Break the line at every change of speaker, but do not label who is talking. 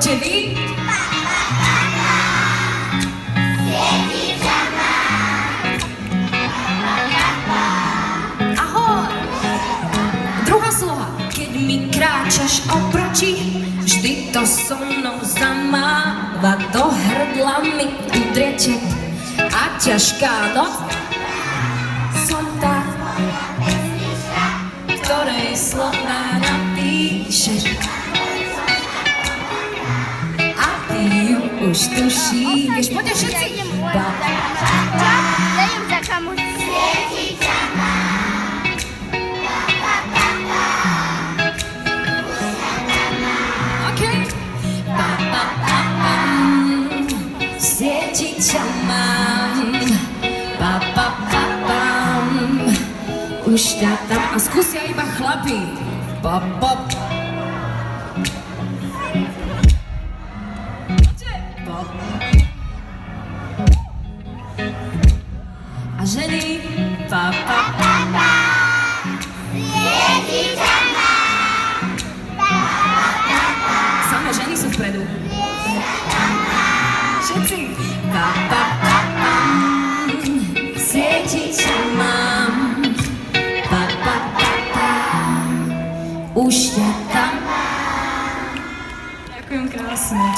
Poďte vy. Ahoj. Druhá sloha. Keď mi kráčaš oproti, vždy to so mnou zamáva, do hrdla mi udriete a ťažká noc. Som tá, ktorej slova napíšeš a ty ju už tušíš. Poďte všetci.
Dajem za kamu.
Sieti ťa mám, pa, pa, pa, pam. Už ťa tam a skúsia iba chlapi. Pa, pa, pa. Pa. A ženy, pa, pa, pa, pa.
Sieti ťa mám.
Samé ženy sú vpredu. Všetci. Pa, pa, pa, pam. Sieti ťa mám. Pa, pa, pa, pam. Už ťa tam mám. Ďakujem krásne.